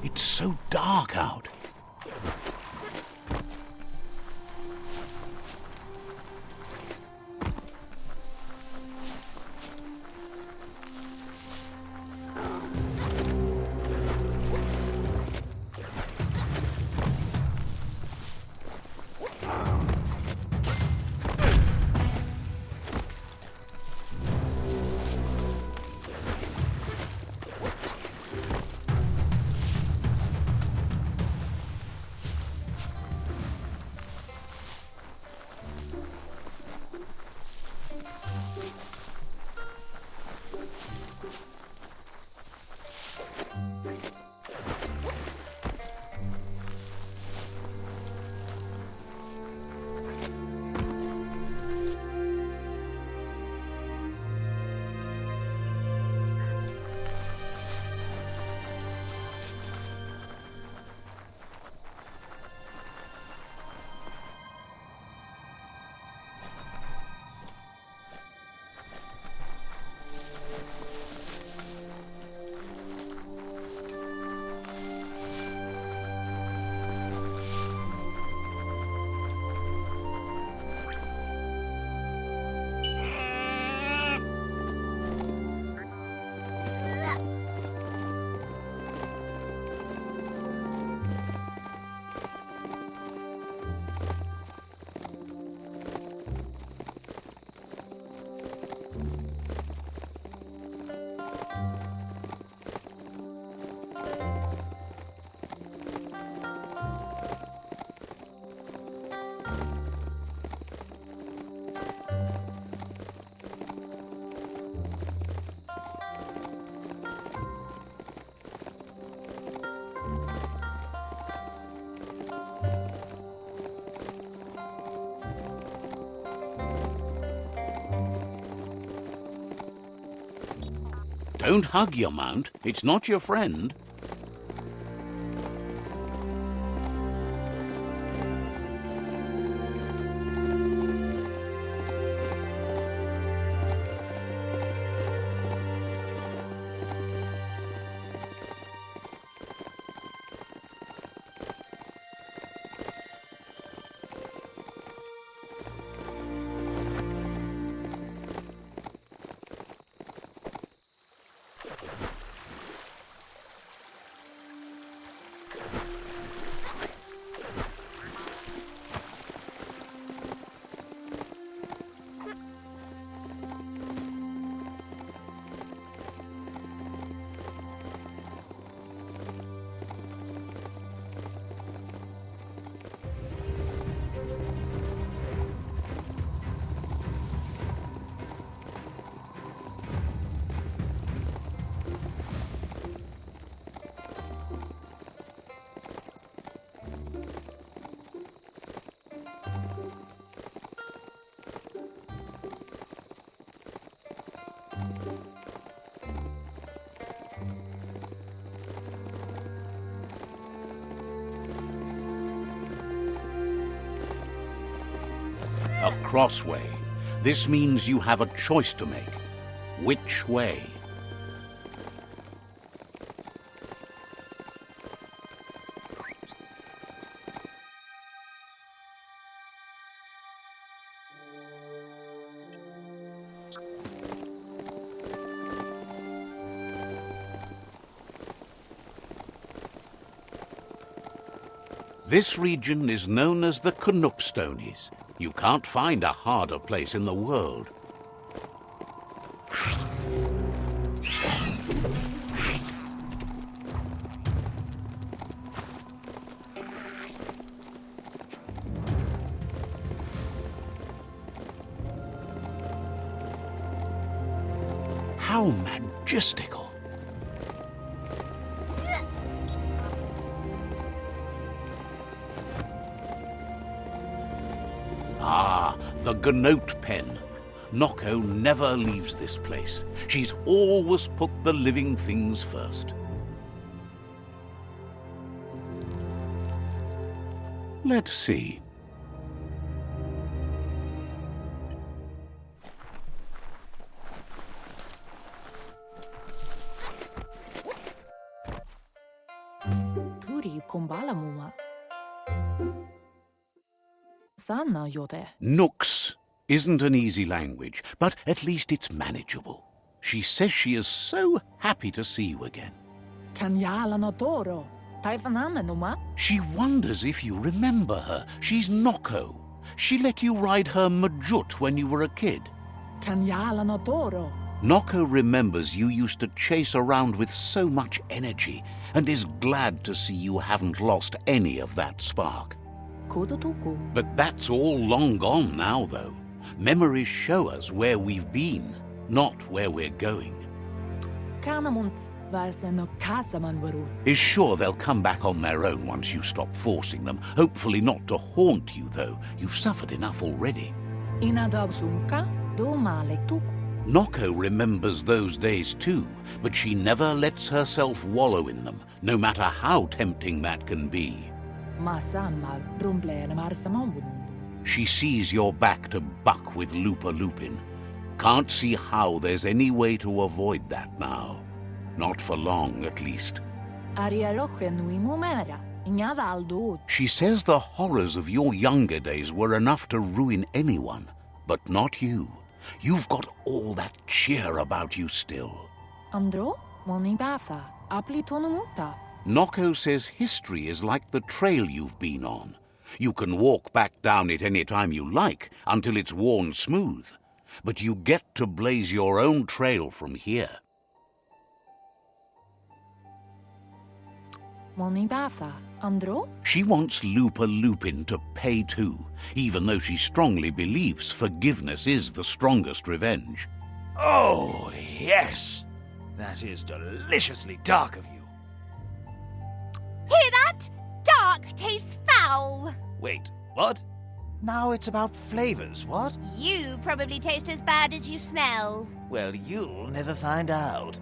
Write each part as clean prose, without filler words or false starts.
It's so dark out. Don't hug your mount. It's not your friend. A crossway. This means you have a choice to make. Which way? This region is known as the Knoopstonies. You can't find a harder place in the world. How majestical! Ah, the Gnoat pen. Noko never leaves this place. She's always put the living things first. Let's see. kombala muma. Sana yote. Nooks isn't an easy language, but at least it's manageable. She says she is so happy to see you again. Kanyala no toro. Taifaname numa. She wonders if you remember her. She's Noko. She let you ride her Mjut when you were a kid. Kanyala no toro. Noko remembers you used to chase around with so much energy and is glad to see you haven't lost any of that spark. Kudutuku. But that's all long gone now, though. Memories show us where we've been, not where we're going. Kanamunt. No Is sure they'll come back on their own once you stop forcing them. Hopefully not to haunt you, though. You've suffered enough already. Noko remembers those days too, but she never lets herself wallow in them, no matter how tempting that can be. She sees you're back to buck with Lupa Lupin. Can't see how there's any way to avoid that now. Not for long, at least. She says the horrors of your younger days were enough to ruin anyone, but not you. You've got all that cheer about you still. Noko says history is like the trail you've been on. You can walk back down it any time you like, until it's worn smooth. But you get to blaze your own trail from here. She wants Lupa Lupin to pay too, even though she strongly believes forgiveness is the strongest revenge. Oh, yes! That is deliciously dark of you. Hear that? Dark tastes foul. Wait, what? Now it's about flavors, what? You probably taste as bad as you smell. Well, you'll never find out.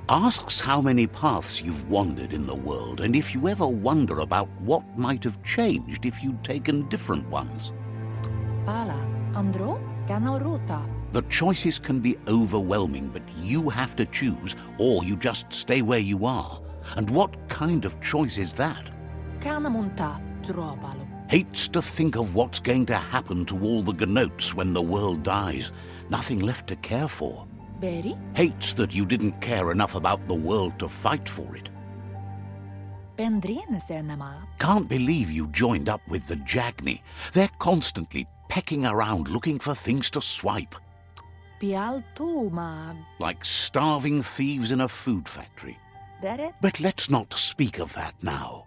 Asks how many paths you've wandered in the world, and if you ever wonder about what might have changed if you'd taken different ones. The choices can be overwhelming, but you have to choose, or you just stay where you are. And what kind of choice is that? Hates to think of what's going to happen to all the Gnoats when the world dies. Nothing left to care for. Hates that you didn't care enough about the world to fight for it. Can't believe you joined up with the Jagni. They're constantly pecking around looking for things to swipe. Like starving thieves in a food factory. But let's not speak of that now.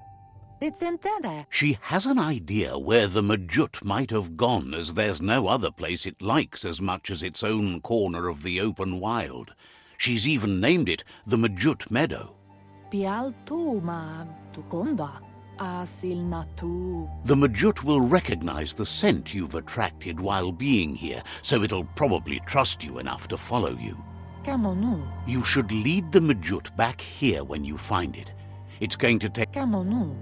She has an idea where the Mjut might have gone, as there's no other place it likes as much as its own corner of the open wild. She's even named it the Mjut Meadow. The Mjut will recognize the scent you've attracted while being here, so it'll probably trust you enough to follow you. You should lead the Mjut back here when you find it. It's going to take...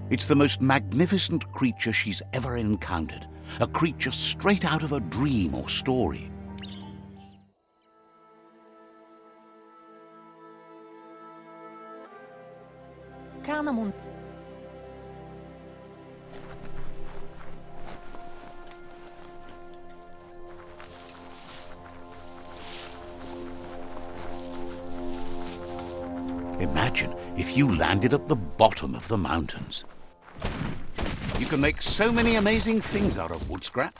It's the most magnificent creature she's ever encountered. A creature straight out of a dream or story. Imagine if you landed at the bottom of the mountains. You can make so many amazing things out of wood scrap.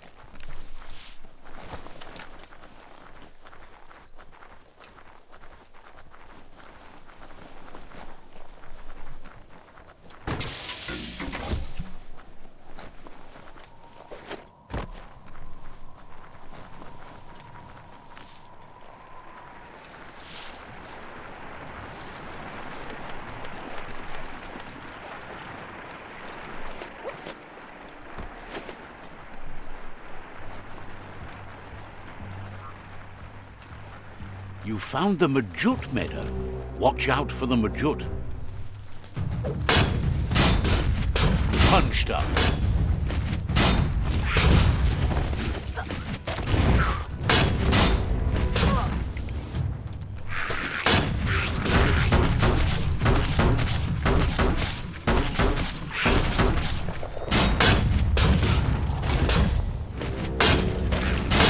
You found the Mjut Meadow. Watch out for the Mjut. Punched up.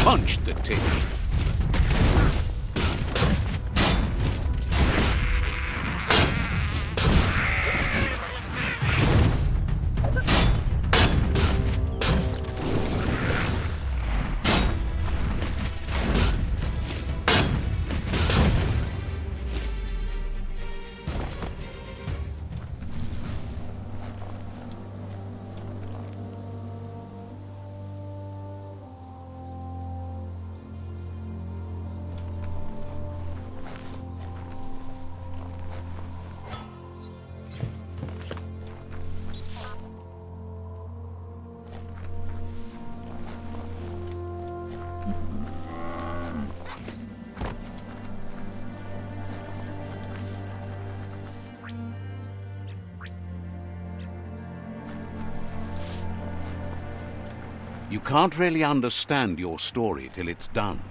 punched the tin. You can't really understand your story till it's done.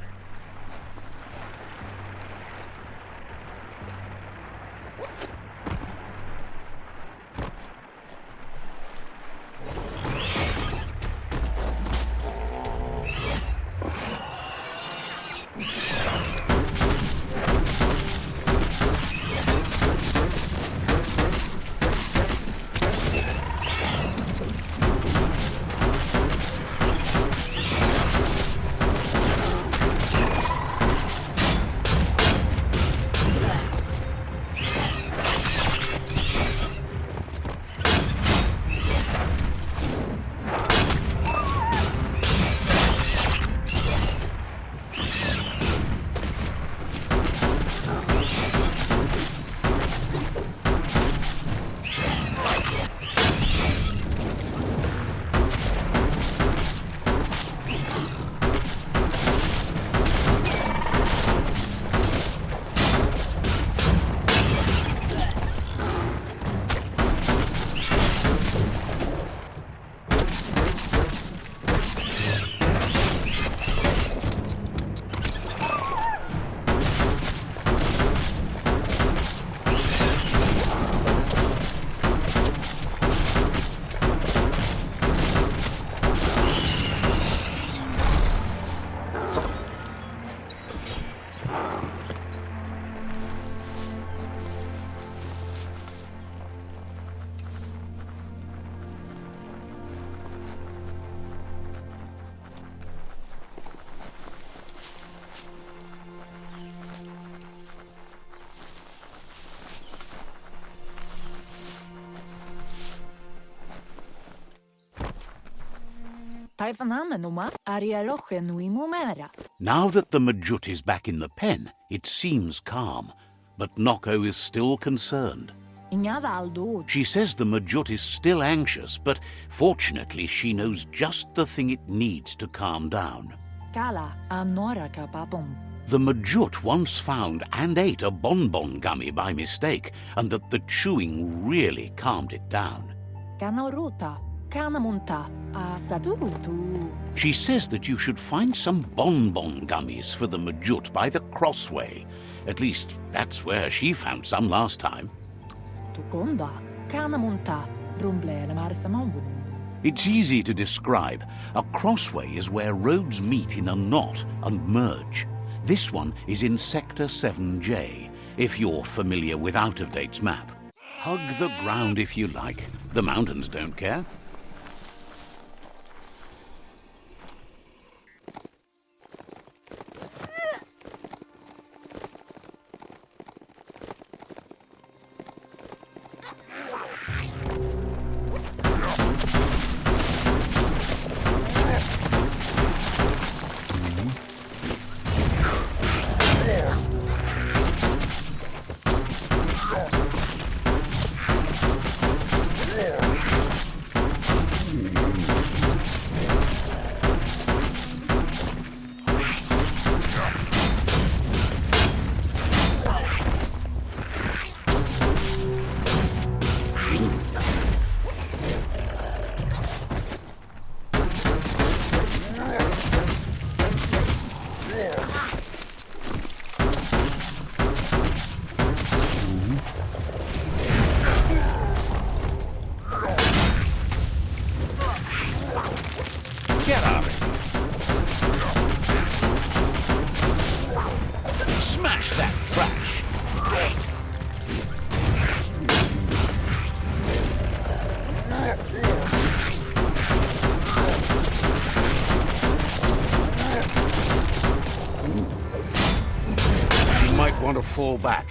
Now that the Mjut is back in the pen, it seems calm, but Noko is still concerned. She says the Mjut is still anxious, but fortunately she knows just the thing it needs to calm down. The Mjut once found and ate a bonbon gummy by mistake, and that the chewing really calmed it down. She says that you should find some bonbon gummies for the Mjut by the crossway. At least, that's where she found some last time. It's easy to describe. A crossway is where roads meet in a knot and merge. This one is in Sector 7J, if you're familiar with Out-of-Date's map. Hug the ground if you like. The mountains don't care. want to fall back.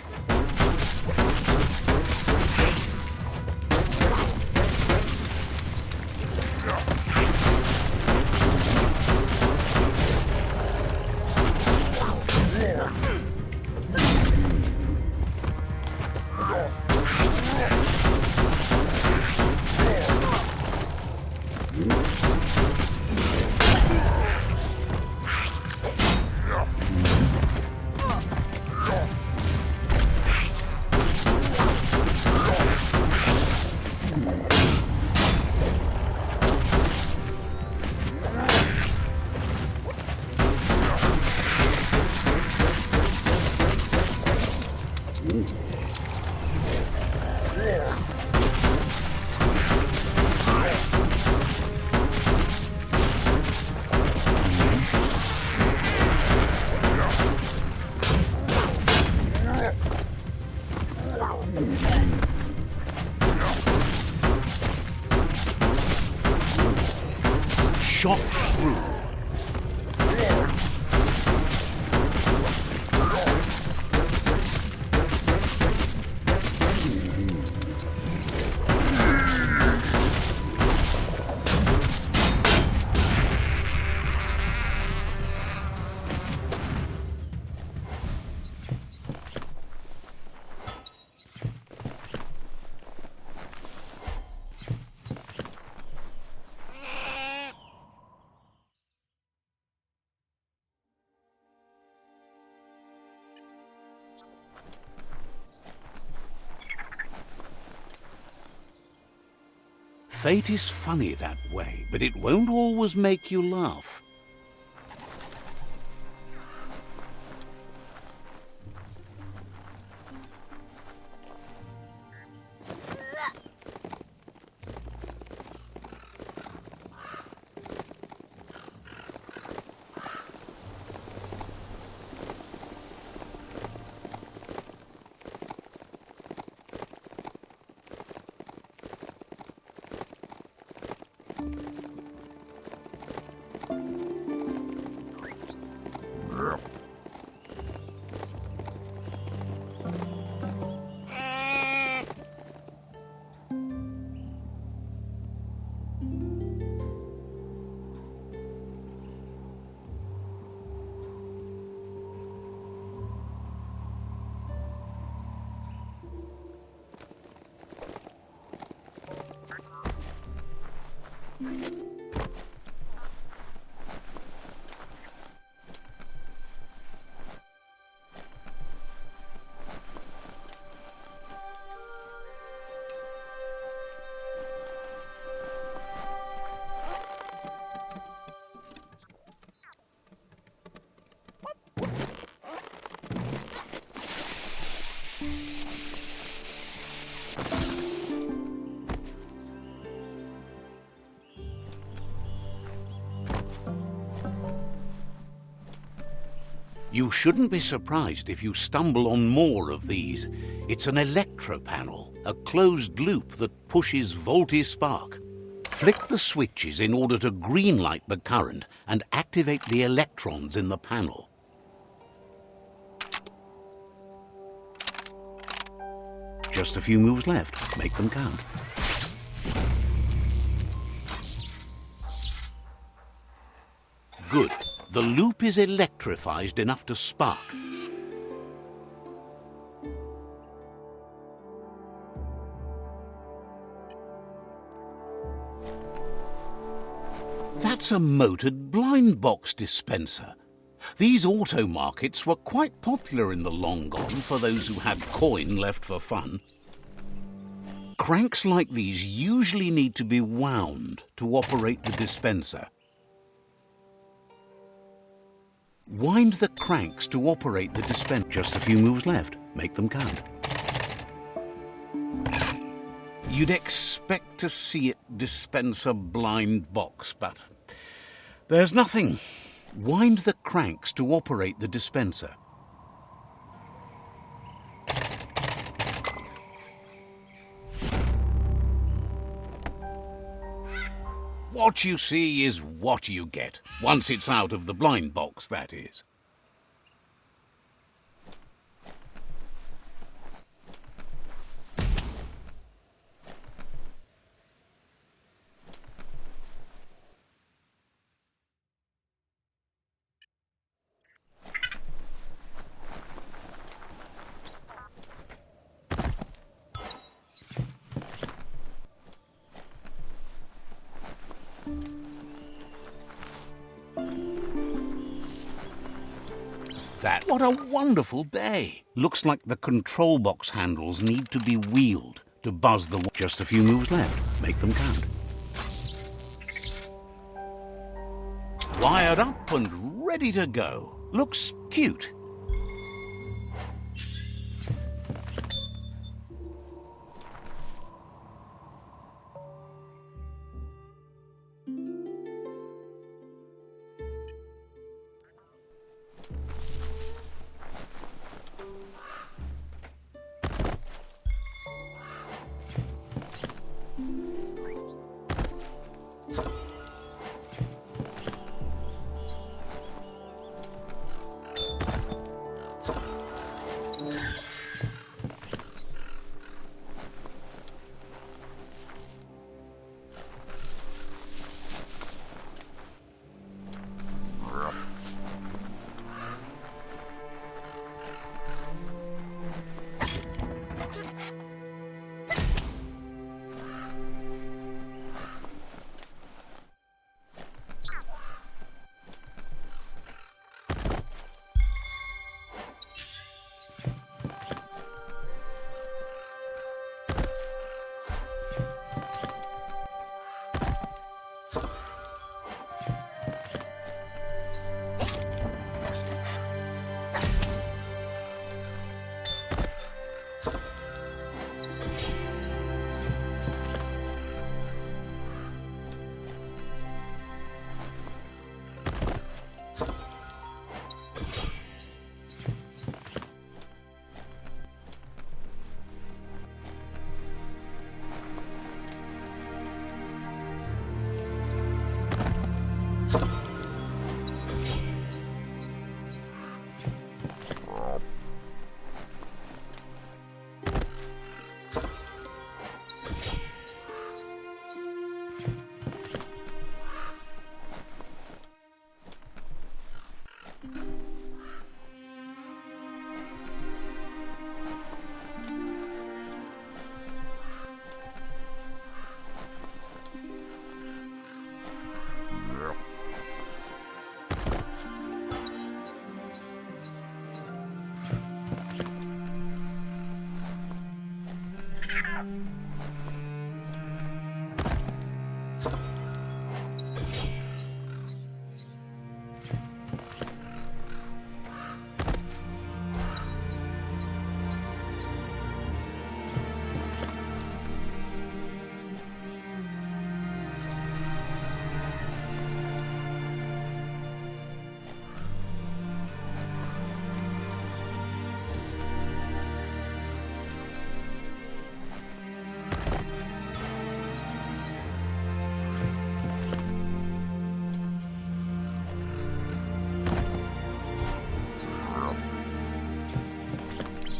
Shot through. Fate is funny that way, but it won't always make you laugh. You shouldn't be surprised if you stumble on more of these. It's an Electro panel, a closed loop that pushes volty spark. Flick the switches in order to greenlight the current and activate the electrons in the panel. Just a few moves left. Make them count. Good. The loop is electrified enough to spark. That's a motored blind box dispenser. These auto markets were quite popular in the long gone for those who had coin left for fun. Cranks like these usually need to be wound to operate the dispenser. Wind the cranks to operate the dispenser. Just a few moves left. Make them count. You'd expect to see it dispense a blind box, but there's nothing. Wind the cranks to operate the dispenser. What you see is what you get, once it's out of the blind box, that is. that. What a wonderful day. Looks like the control box handles need to be wheeled to buzz the... Just a few moves left. Make them count. Wired up and ready to go. Looks cute.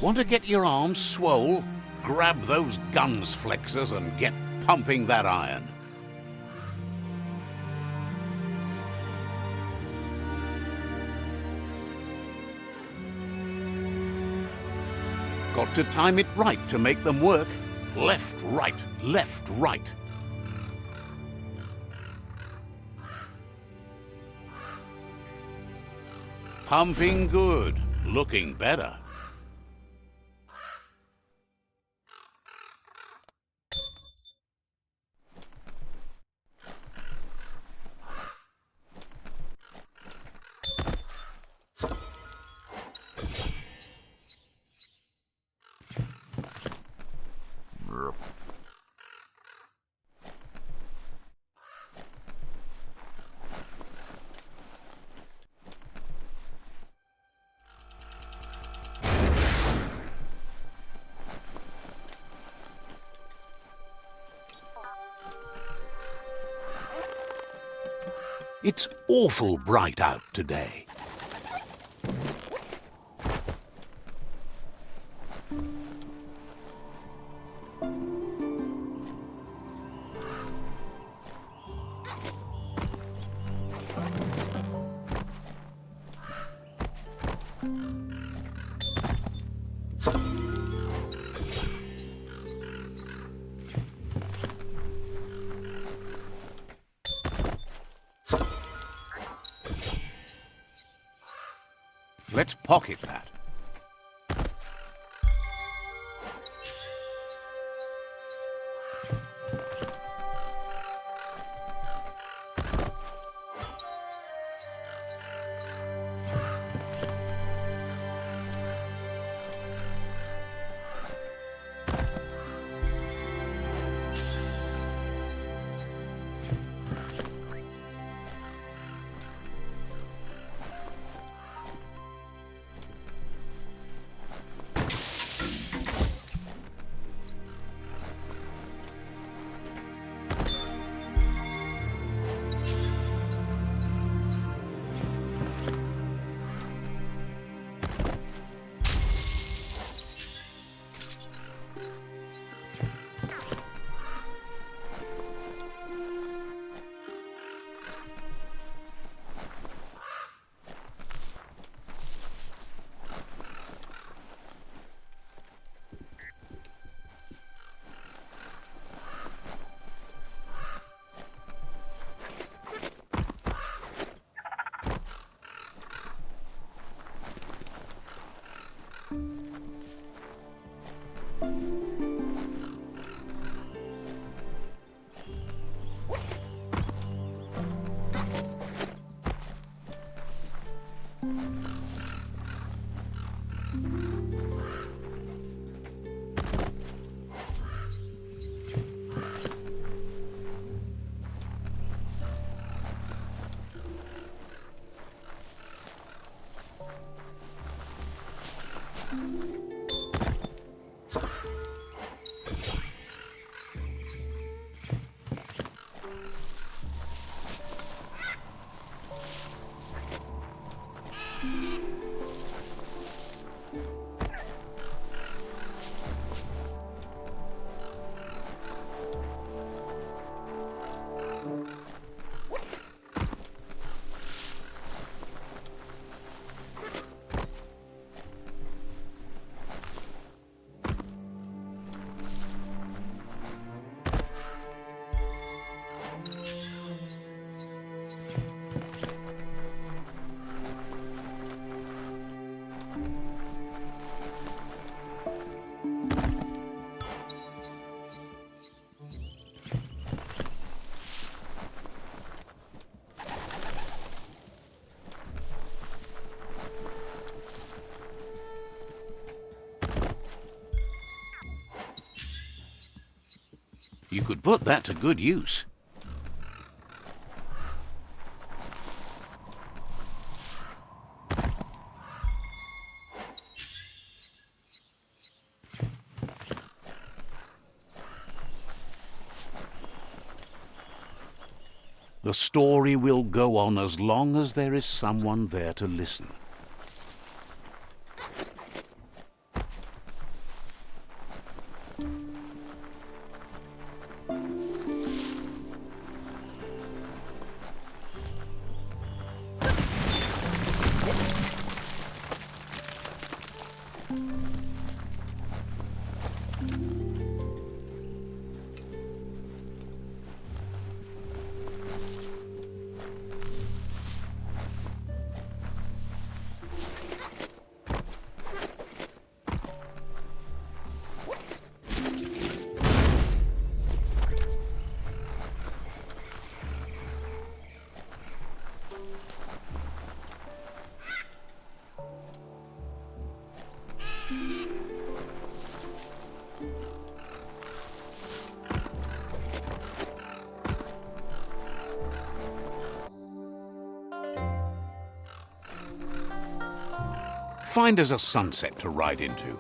Want to get your arms swole? Grab those guns flexors and get pumping that iron. Got to time it right to make them work. Left, right, left, right. Pumping good, looking better. It's awful bright out today. Let's pocket that. You could put that to good use. The story will go on as long as there is someone there to listen. Find us a sunset to ride into.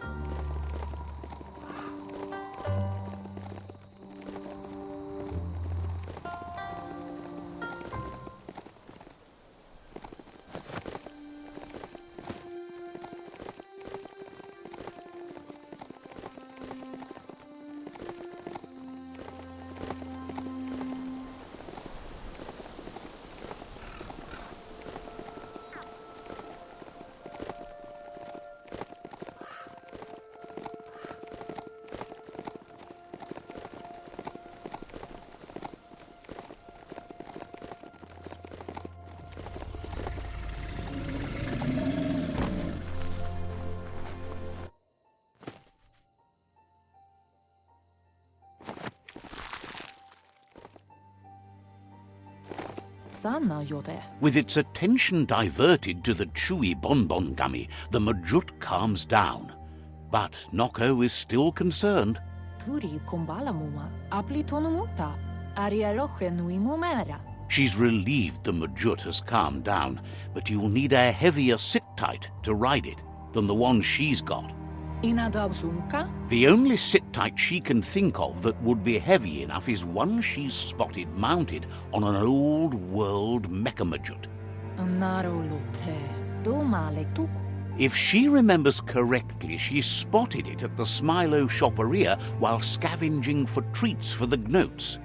sana jote. With its attention diverted to the chewy bonbon gummy, the Mjut calms down. But Noko is still concerned. Kuri kumbalamuma, apli tonumuta, ariaroche nui mumera. She's relieved the Mjut has calmed down, but you'll need a heavier sit-tight to ride it than the one she's got. Inadabsunka? The only sit-tight she can think of that would be heavy enough is one she's spotted mounted on an old world Mekamjut. Narolute, domale tuku. If she remembers correctly, she spotted it at the Smilo shopperia while scavenging for treats for the Gnoats.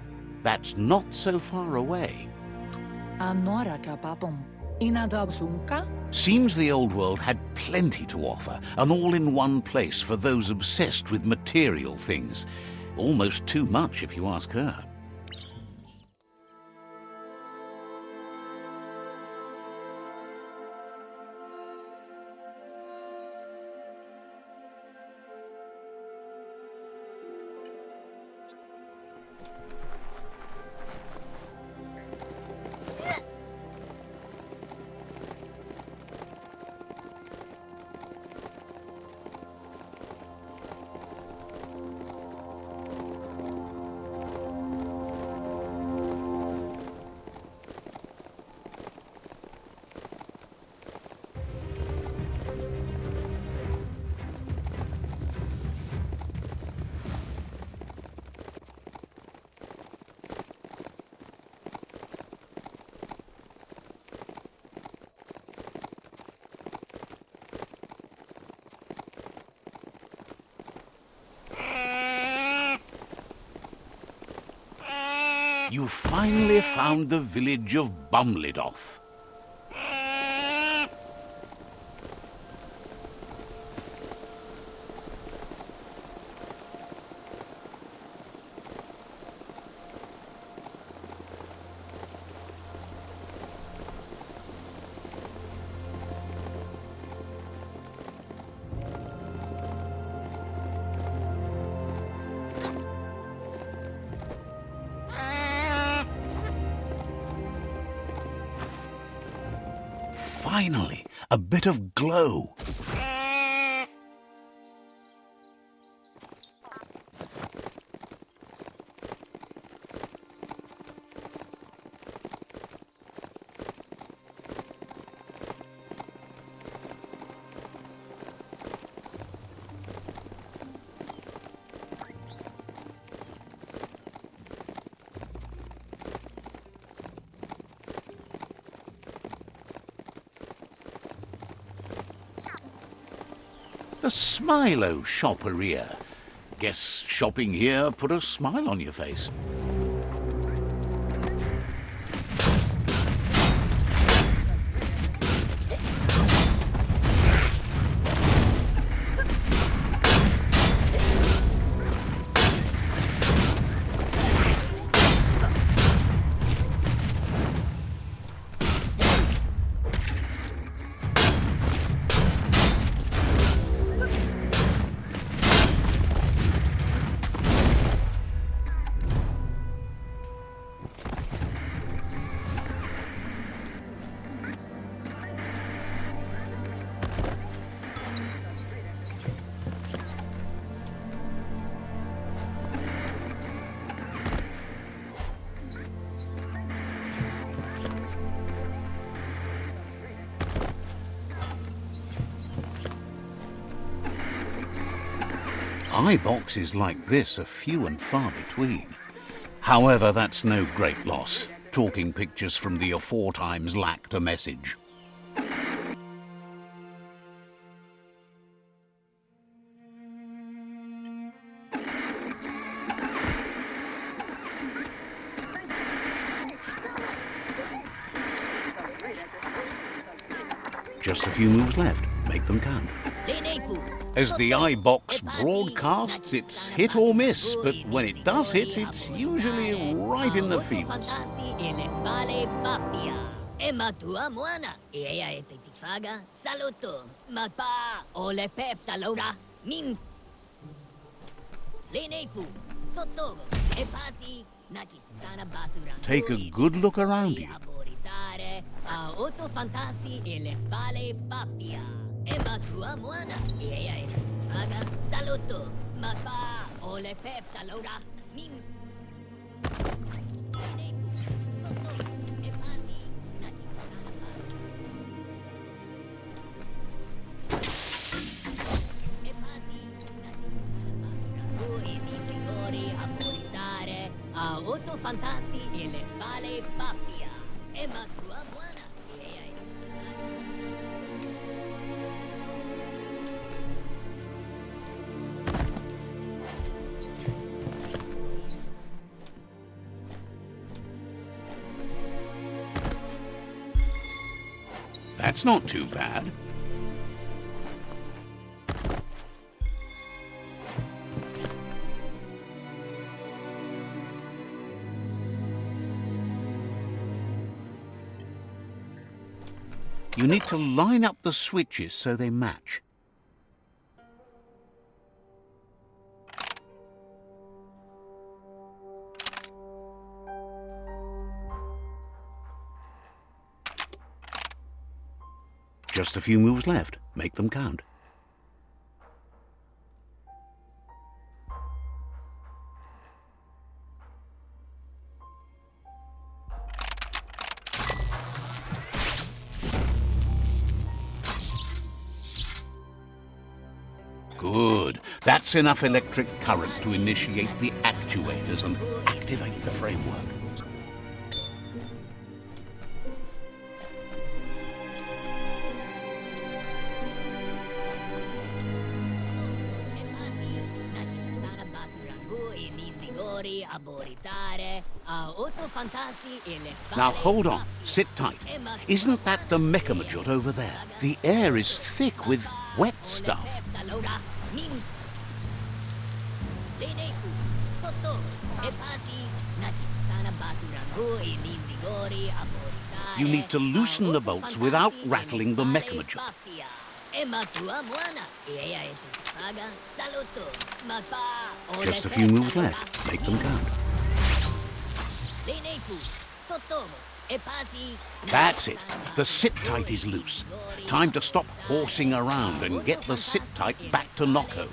That's not so far away. Anoraka papum. Inadabsunka? Seems the old world had plenty to offer, an all-in-one place for those obsessed with material things. Almost too much, if you ask her. You finally found the village of Bumlidoff. Finally, a bit of glow. The Smilo shopperia. Guess shopping here put a smile on your face. Eye boxes like this are few and far between. However, that's no great loss. Talking pictures from the aforetimes lacked a message. Just a few moves left. Make them count. As the eye box broadcasts, it's hit or miss, but when it does hit, it's usually right in the feels. Take a good look around you. abortare a otto fantassi e le fale pappia. E ma tua muona e faga saluto. Ma pa o le pep salora min. E fasi nati sana e fasi nati sana voi di primori abortare a otto fantassi e le fale pappia. E ma tua buona That's not too bad. You need to line up the switches so they match. Just a few moves left. Make them count. Good. That's enough electric current to initiate the actuators and activate the framework. Now hold on, sit tight. Isn't that the Mekamjut over there? The air is thick with wet stuff. You need to loosen the bolts without rattling the Mekamjut. Just a few moves left. Make them count. That's it. The sit-tight is loose. Time to stop horsing around and get the sit-tight back to Noco.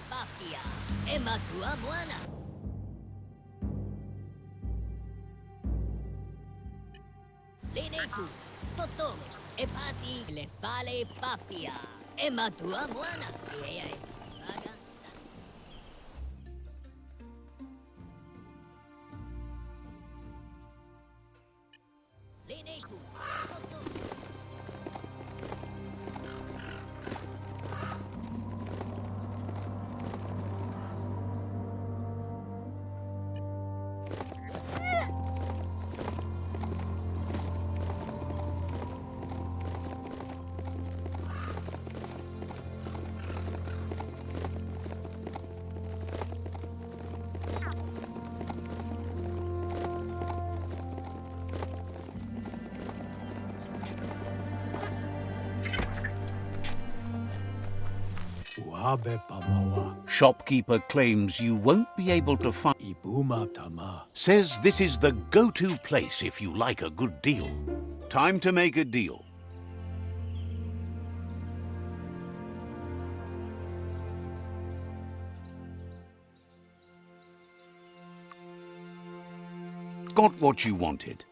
Shopkeeper claims you won't be able to find... Says this is the go-to place if you like a good deal. Time to make a deal. Got what you wanted.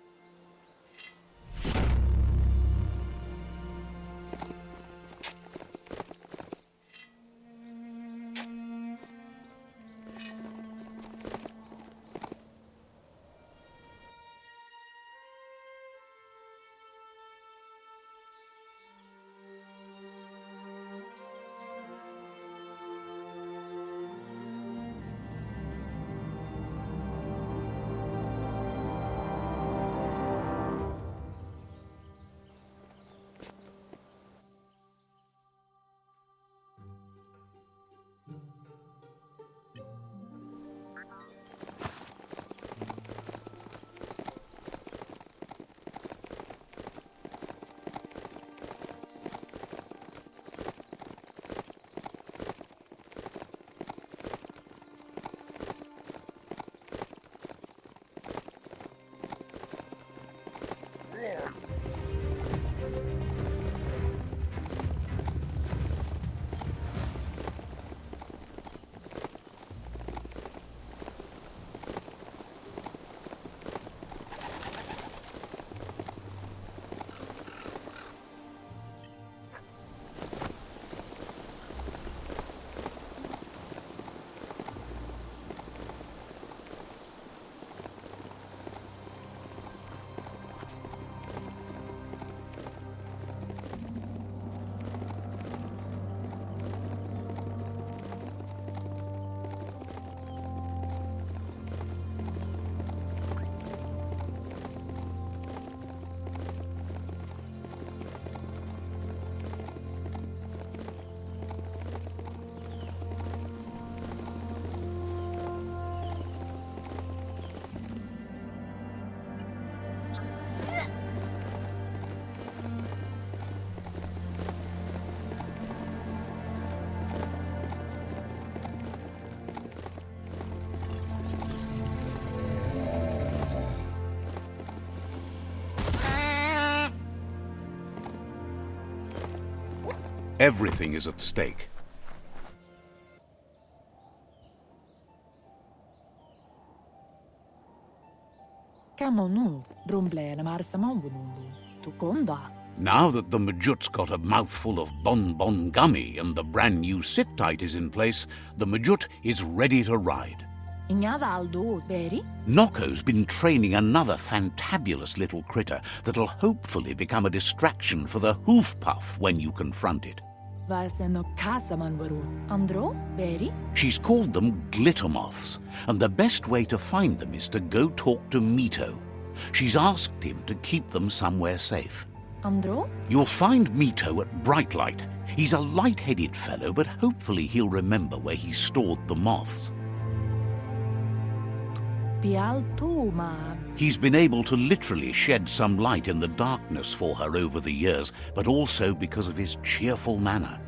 Everything is at stake. Kamonu, Brumble, Marsamonu, Tukonda. Now that the Mjut's got a mouthful of Bon Gummy and the brand new sit-tight is in place, the Mjut is ready to ride. Inyavaldo, Berry? Noco's been training another fantabulous little critter that'll hopefully become a distraction for the Hoof puff when you confront it. Vaseno Casamanwaru. Andro, Berry? She's called them Glittermoths, and the best way to find them is to go talk to Mito. She's asked him to keep them somewhere safe. Andro? You'll find Mito at Brightlight. He's a light-headed fellow, but hopefully he'll remember where he stored the moths. Pialtuma. He's been able to literally shed some light in the darkness for her over the years, but also because of his cheerful manner.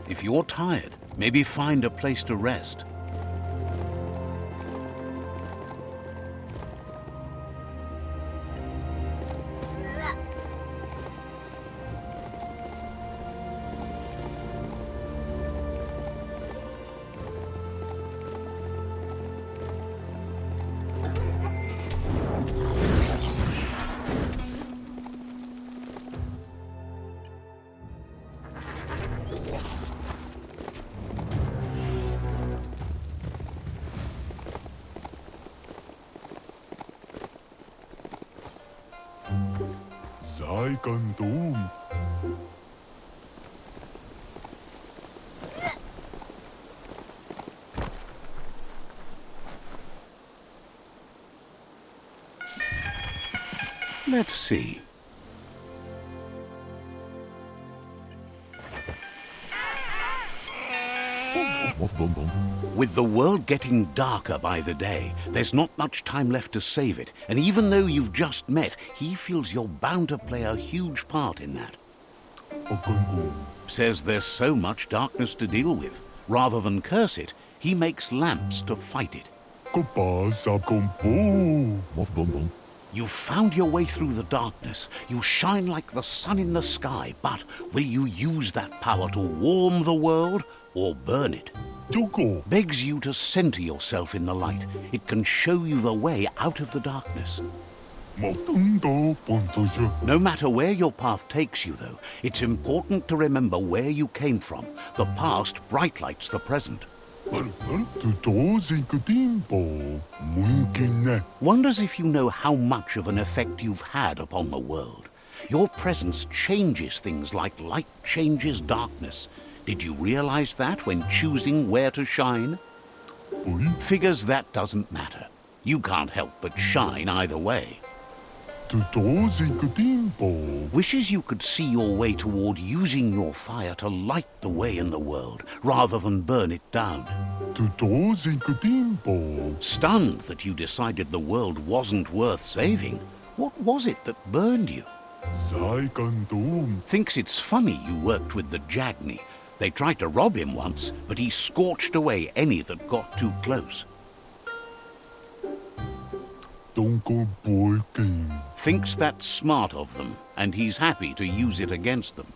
If you're tired, maybe find a place to rest. Let's see. With the world getting darker by the day, there's not much time left to save it, and even though you've just met, he feels you're bound to play a huge part in that. Says there's so much darkness to deal with. Rather than curse it, he makes lamps to fight it. You've found your way through the darkness. You shine like the sun in the sky, but will you use that power to warm the world or burn it? Begs you to center yourself in the light. It can show you the way out of the darkness. No matter where your path takes you, though, it's important to remember where you came from. The past bright lights the present. Wonders if you know how much of an effect you've had upon the world. Your presence changes things like light changes darkness. Did you realize that when choosing where to shine? Figures that doesn't matter. You can't help but shine either way. Wishes you could see your way toward using your fire to light the way in the world, rather than burn it down. Stunned that you decided the world wasn't worth saving, what was it that burned you? Thinks it's funny you worked with the Jagni. They tried to rob him once, but he scorched away any that got too close. Thinks that's smart of them, and he's happy to use it against them.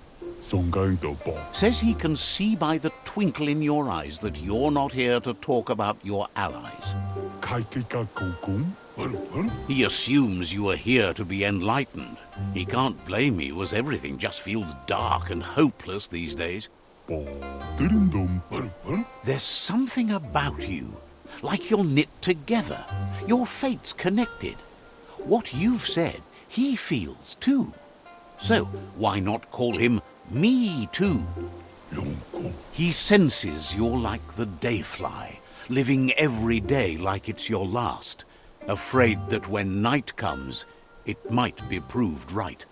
Says he can see by the twinkle in your eyes that you're not here to talk about your allies. He assumes you are here to be enlightened. He can't blame you, as everything just feels dark and hopeless these days. There's something about you, like you're knit together. Your fate's connected. What you've said, he feels too. So why not call him Me Too? He senses you're like the dayfly, living every day like it's your last, afraid that when night comes, it might be proved right.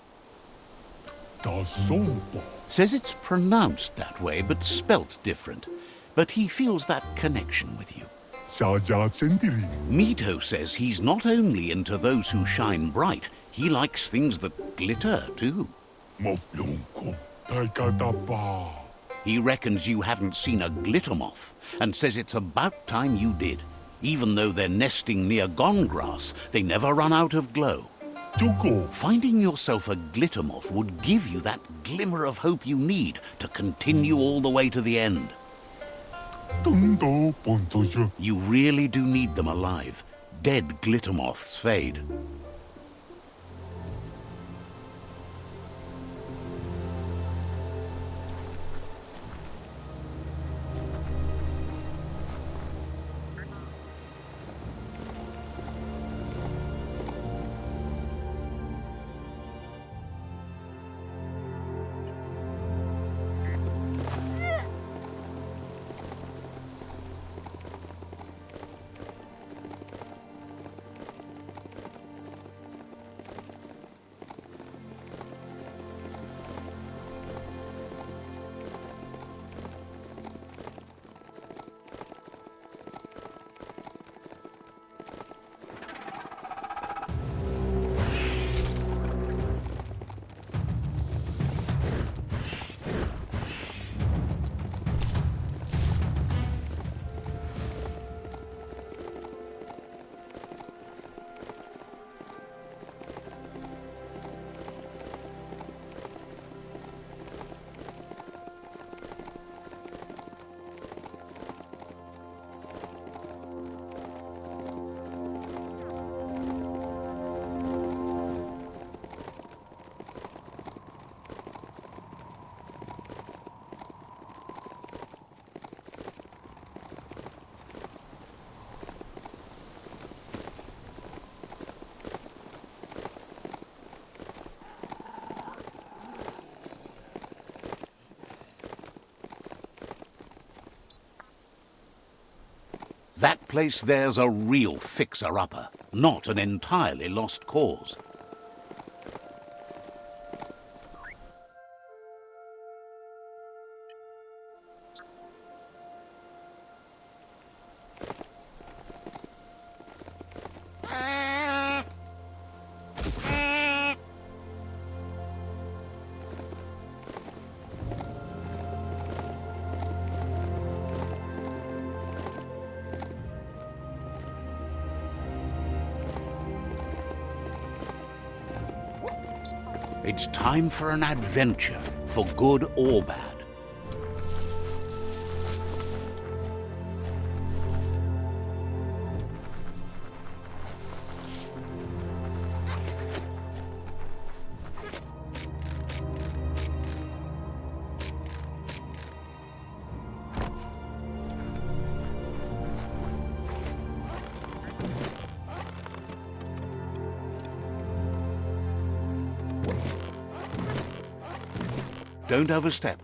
Says it's pronounced that way, but spelt different. But he feels that connection with you. Mito says he's not only into those who shine bright, he likes things that glitter too. He reckons you haven't seen a glittermoth, and says it's about time you did. Even though they're nesting near gone grass, they never run out of glow. Finding yourself a glittermoth would give you that glimmer of hope you need to continue all the way to the end. You really do need them alive. Dead glittermoths fade. That place there's a real fixer-upper, not an entirely lost cause. It's time for an adventure, for good or bad. Don't overstep.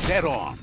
Dead on.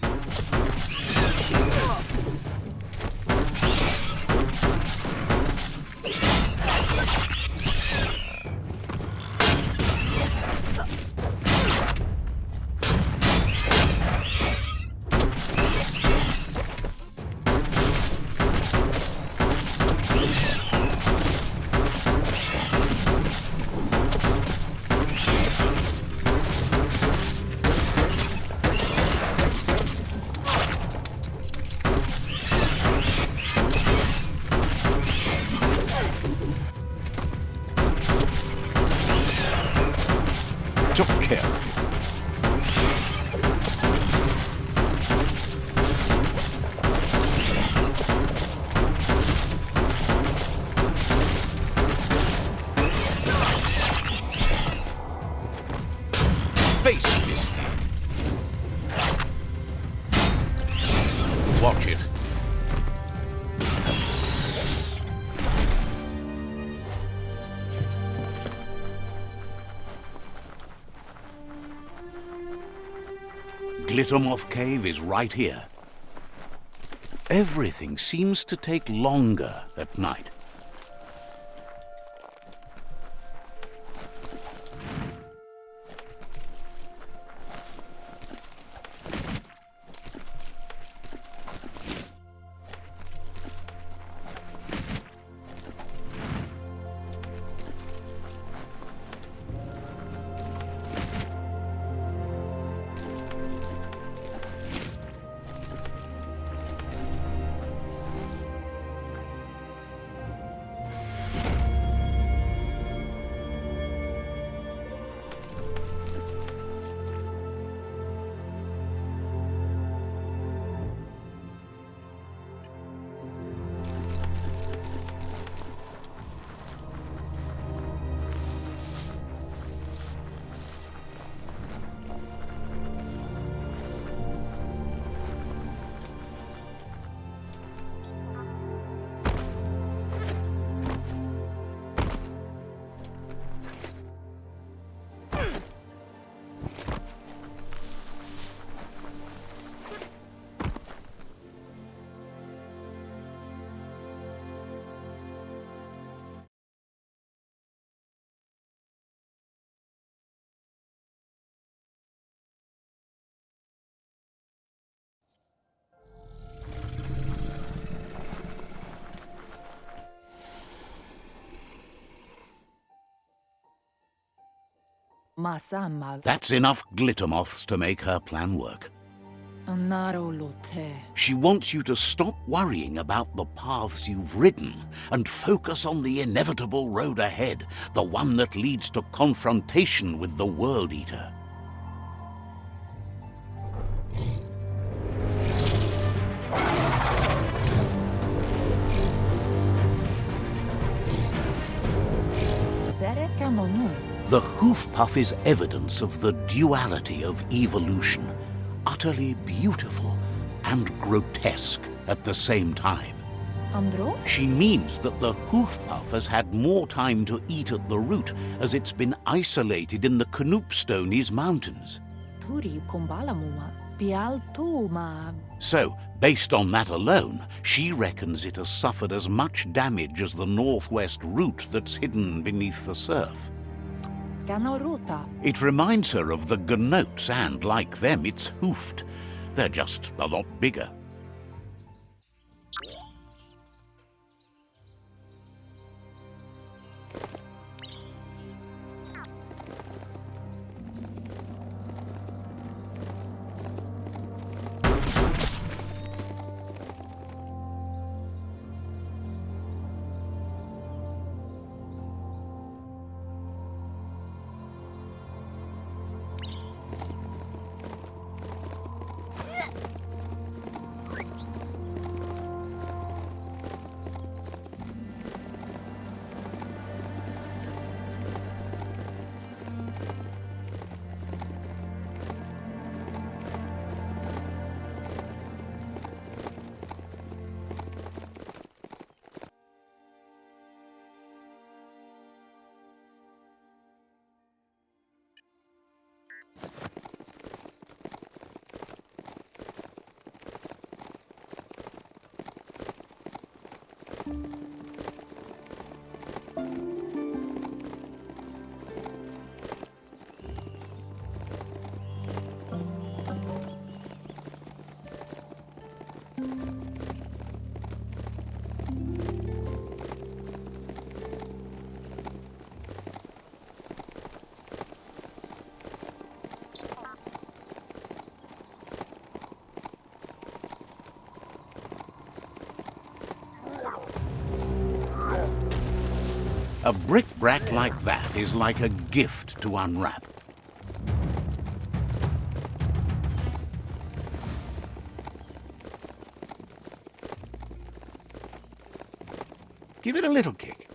Took care of it. Face fisting. Watch it. Glittermoth Cave is right here. Everything seems to take longer at night. Masammal. That's enough glittermoths to make her plan work. She wants you to stop worrying about the paths you've ridden and focus on the inevitable road ahead, the one that leads to confrontation with the Worldeater. The hoof puff is evidence of the duality of evolution, utterly beautiful and grotesque at the same time. Andro? She means that the hoof puff has had more time to eat at the root as it's been isolated in the Knoopstonies mountains. So, based on that alone, she reckons it has suffered as much damage as the northwest root that's hidden beneath the surf. It reminds her of the Gnoats and, like them, it's hoofed. They're just a lot bigger. A bric-brac like that is like a gift to unwrap. Give it a little kick.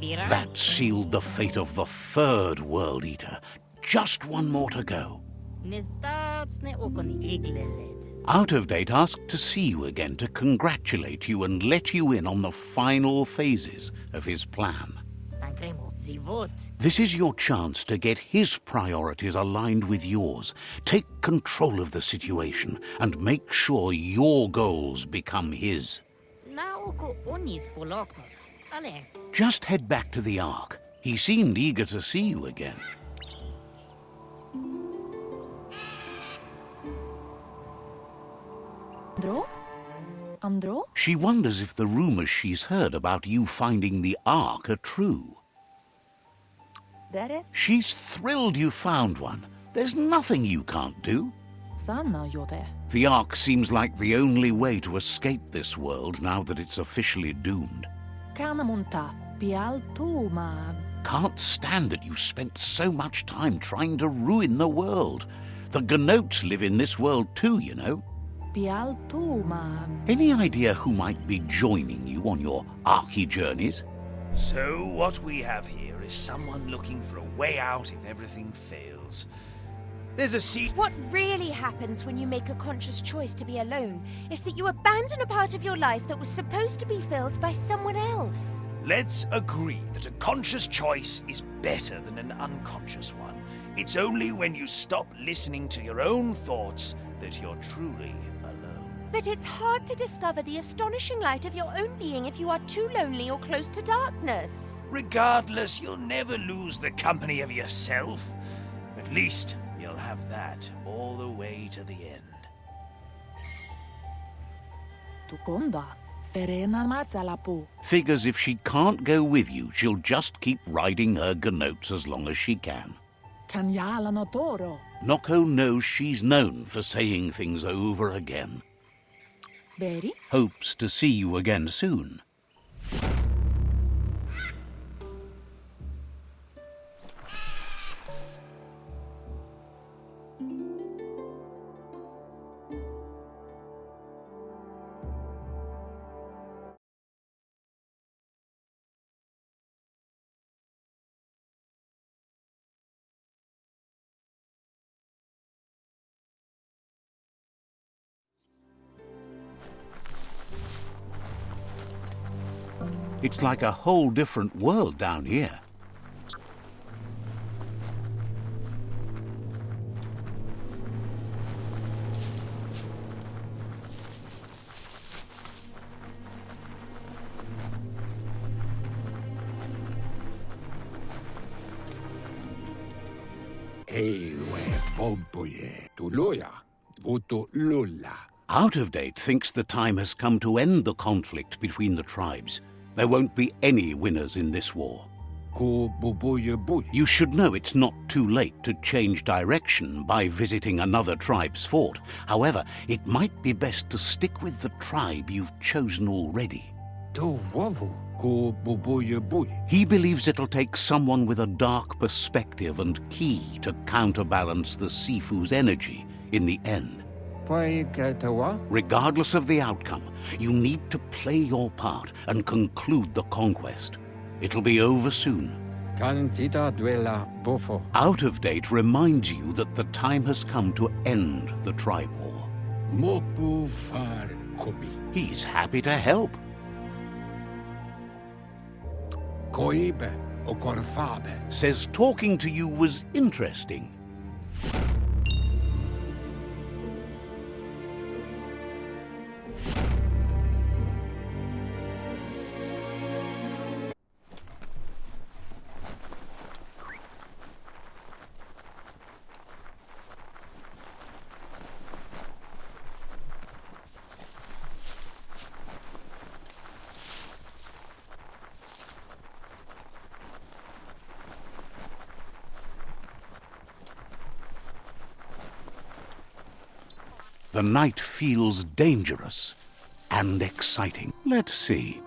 That sealed the fate of the third Worldeater. Just one more to go. Out of Date asked to see you again to congratulate you and let you in on the final phases of his plan. This is your chance to get his priorities aligned with yours. Take control of the situation and make sure your goals become his. Just head back to the Ark. He seemed eager to see you again. Andro? She wonders if the rumors she's heard about you finding the Ark are true. She's thrilled you found one. There's nothing you can't do. The Ark seems like the only way to escape this world now that it's officially doomed. Can't stand that you spent so much time trying to ruin the world. The Gnoats live in this world too, you know. Any idea who might be joining you on your Arky journeys? So what we have here is someone looking for a way out if everything fails. There's a seat. What really happens when you make a conscious choice to be alone is that you abandon a part of your life that was supposed to be filled by someone else. Let's agree that a conscious choice is better than an unconscious one. It's only when you stop listening to your own thoughts that you're truly alone. But it's hard to discover the astonishing light of your own being if you are too lonely or close to darkness. Regardless, you'll never lose the company of yourself. At least you'll have that all the way to the end. Figures if she can't go with you, she'll just keep riding her Gnoats as long as she can. Noko knows she's known for saying things over again. Hopes to see you again soon. It's like a whole different world down here. Out of Date thinks the time has come to end the conflict between the tribes. There won't be any winners in this war. You should know it's not too late to change direction by visiting another tribe's fort. However, it might be best to stick with the tribe you've chosen already. He believes it'll take someone with a dark perspective and key to counterbalance the Sifu's energy in the end. Regardless of the outcome, you need to play your part and conclude the conquest. It'll be over soon. Out of Date reminds you that the time has come to end the tribe war. He's happy to help. Says talking to you was interesting. The night feels dangerous and exciting. Let's see.